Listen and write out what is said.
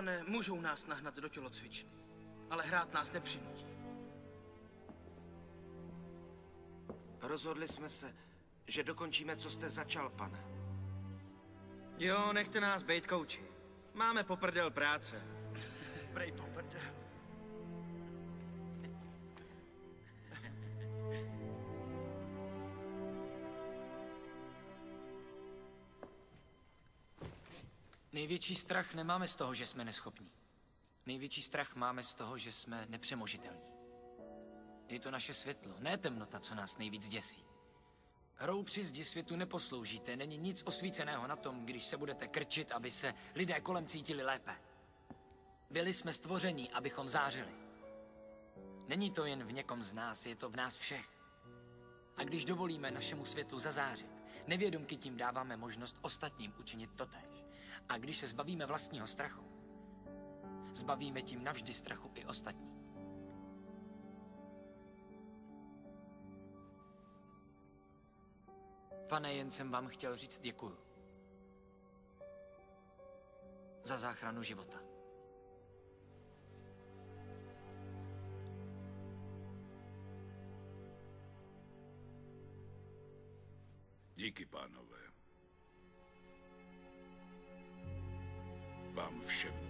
Pane, můžou nás nahnat do tělocvičny, ale hrát nás nepřinutí. Rozhodli jsme se, že dokončíme, co jste začal, pane. Jo, nechte nás bejt, kouči. Máme poprdel práce. Brej poprdel. Největší strach nemáme z toho, že jsme neschopní. Největší strach máme z toho, že jsme nepřemožitelní. Je to naše světlo, ne temnota, co nás nejvíc děsí. Hrou při zdi světu neposloužíte, není nic osvíceného na tom, když se budete krčit, aby se lidé kolem cítili lépe. Byli jsme stvoření, abychom zářili. Není to jen v někom z nás, je to v nás všech. A když dovolíme našemu světlu zazářit, nevědomky tím dáváme možnost ostatním učinit totéž. A když se zbavíme vlastního strachu, zbavíme tím navždy strachu i ostatní. Pane, jen jsem vám chtěl říct děkuju. Za záchranu života. Díky, pánové. Vám všem.